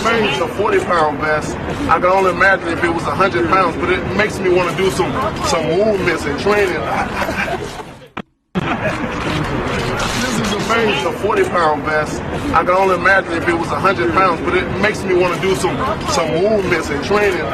remains a 40-pound vest. I can only imagine if it was 100 pounds, but it makes me want to do some movements and training. This is remains a 40-pound vest. I can only imagine if it was 100 pounds, but it makes me want to do some movements and training.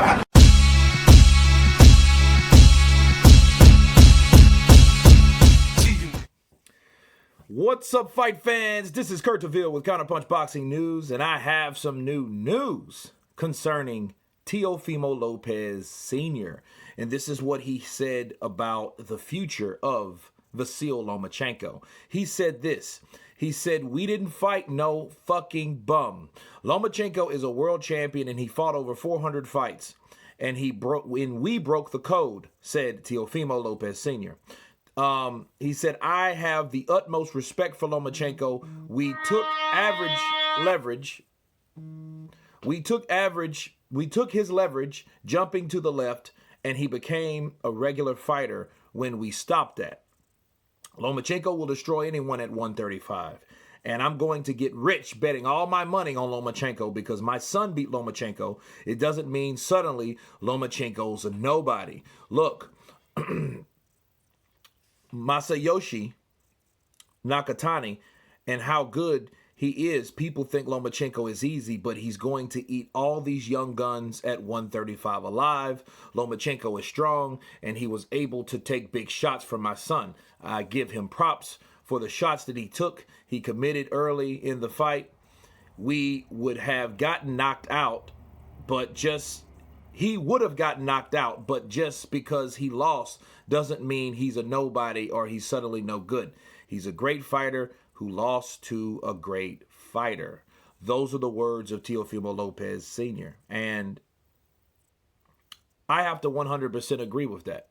What's up, fight fans? This is Kurt DeVille with Counterpunch Boxing News, and I have some new news concerning Teofimo Lopez Sr. And this is what he said about the future of Vasyl Lomachenko. He said this. He said, "We didn't fight no fucking bum. Lomachenko is a world champion, and he fought over 400 fights. And we broke the code," said Teofimo Lopez Sr. He said, "I have the utmost respect for Lomachenko. We took his leverage, jumping to the left, and he became a regular fighter when we stopped that. Lomachenko will destroy anyone at 135. And I'm going to get rich betting all my money on Lomachenko because my son beat Lomachenko. It doesn't mean suddenly Lomachenko's a nobody. Look, Masayoshi Nakatani and how good he is. People think Lomachenko is easy, but he's going to eat all these young guns at 135 alive. Lomachenko is strong, and he was able to take big shots from my son. I give him props for the shots that he took. He committed early in the fight. We would have gotten knocked out, he would have gotten knocked out, but just because he lost doesn't mean he's a nobody or he's suddenly no good. He's a great fighter who lost to a great fighter." Those are the words of Teofimo Lopez Sr. And I have to 100% agree with that.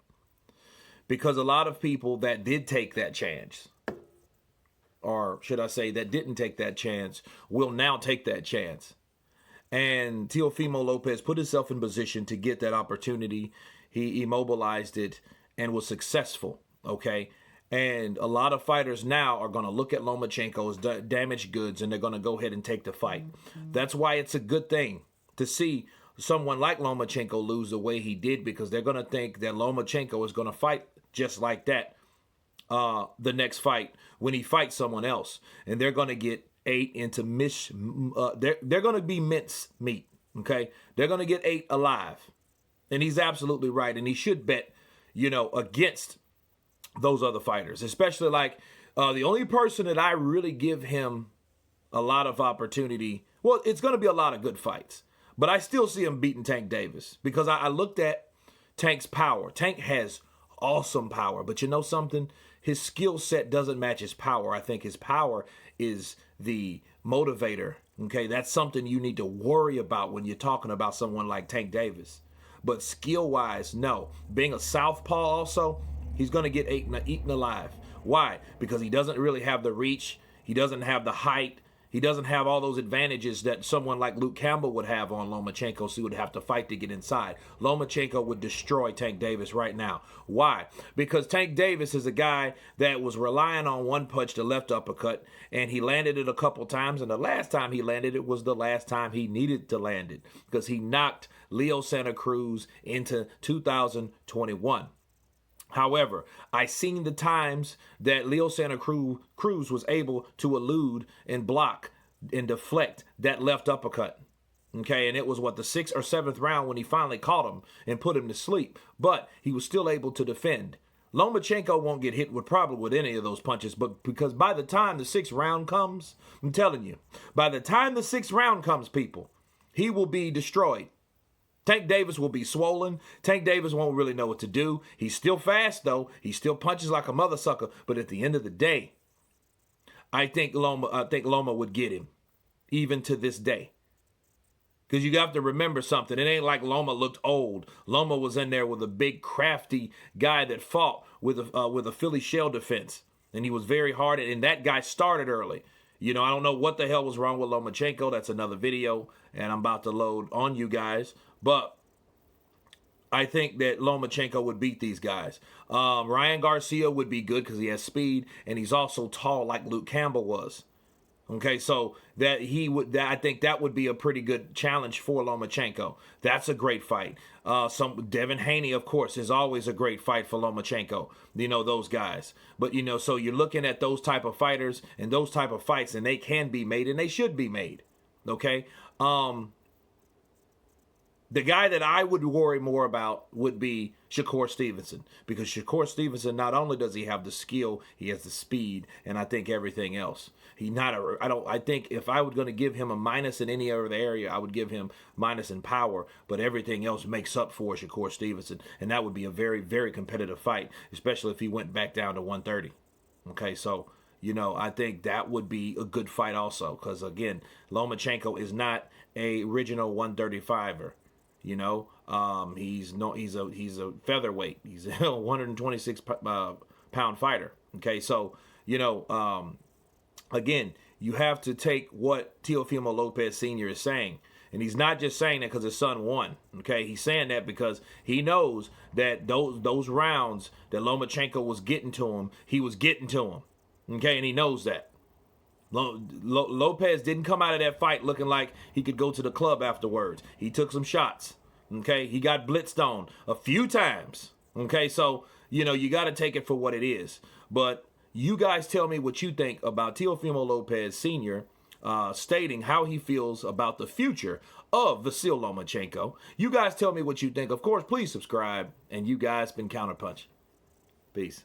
Because a lot of people that did take that chance, or should I say that didn't take that chance, will now take that chance. And Teofimo Lopez put himself in position to get that opportunity. He immobilized it and was successful, okay? And a lot of fighters now are going to look at Lomachenko's damaged goods and they're going to go ahead and take the fight. That's why it's a good thing to see someone like Lomachenko lose the way he did, because they're going to think that Lomachenko is going to fight just like that the next fight when he fights someone else. And they're going to get ate into they're going to be mince meat, okay? They're going to get ate alive. And he's absolutely right. And he should bet, against those other fighters, especially like the only person that I really give him a lot of opportunity. Well, it's going to be a lot of good fights, but I still see him beating Tank Davis because I looked at Tank's power. Tank has awesome power, but you know something? His skill set doesn't match his power. I think his power is the motivator. Okay, that's something you need to worry about when you're talking about someone like Tank Davis. But skill-wise, no. Being a southpaw also, he's going to get eaten alive. Why? Because he doesn't really have the reach. He doesn't have the height. He doesn't have all those advantages that someone like Luke Campbell would have on Lomachenko, so he would have to fight to get inside. Lomachenko would destroy Tank Davis right now. Why? Because Tank Davis is a guy that was relying on one punch, the left uppercut, and he landed it a couple times, and the last time he landed it was the last time he needed to land it, because he knocked Leo Santa Cruz into 2021. However, I seen the times that Leo Santa Cruz was able to elude and block and deflect that left uppercut. Okay, and it was the 6th or 7th round when he finally caught him and put him to sleep. But he was still able to defend. Lomachenko won't get hit with any of those punches, but because by the time the 6th round comes, I'm telling you, by the time the 6th round comes, people, he will be destroyed. Tank Davis will be swollen. Tank Davis won't really know what to do. He's still fast, though. He still punches like a mother sucker. But at the end of the day, I think Loma would get him, even to this day. Because you have to remember something. It ain't like Loma looked old. Loma was in there with a big, crafty guy that fought with a Philly shell defense. And he was very hard. And that guy started early. I don't know what the hell was wrong with Lomachenko. That's another video. And I'm about to load on you guys. But I think that Lomachenko would beat these guys. Ryan Garcia would be good because he has speed, and he's also tall like Luke Campbell was. Okay, so I think that would be a pretty good challenge for Lomachenko. That's a great fight. Devin Haney, of course, is always a great fight for Lomachenko. You know, those guys. But, you know, so you're looking at those type of fighters and those type of fights, and they can be made, and they should be made. Okay? The guy that I would worry more about would be Shakur Stevenson, because Shakur Stevenson, not only does he have the skill, he has the speed, and I think everything else. I think if I was going to give him a minus in any other area, I would give him minus in power, but everything else makes up for Shakur Stevenson, and that would be a very, very competitive fight, especially if he went back down to 130. Okay, so, you know, I think that would be a good fight also, because again, Lomachenko is not a original 135er. You know, he's a featherweight. He's a 126 pound fighter. Okay, so, you know, again, you have to take what Teofimo Lopez Sr. is saying. And he's not just saying that because his son won. Okay, he's saying that because he knows that those rounds that Lomachenko was getting to him, he was getting to him. Okay, and he knows that. Lopez didn't come out of that fight looking like he could go to the club afterwards. He took some shots. Okay, he got blitzed on a few times. Okay, so, you know, you got to take it for what it is. But you guys tell me what you think about Teofimo Lopez Sr. Stating how he feels about the future of Vasyl Lomachenko. You guys tell me what you think. Of course, please subscribe. And you guys been Counterpunch. Peace.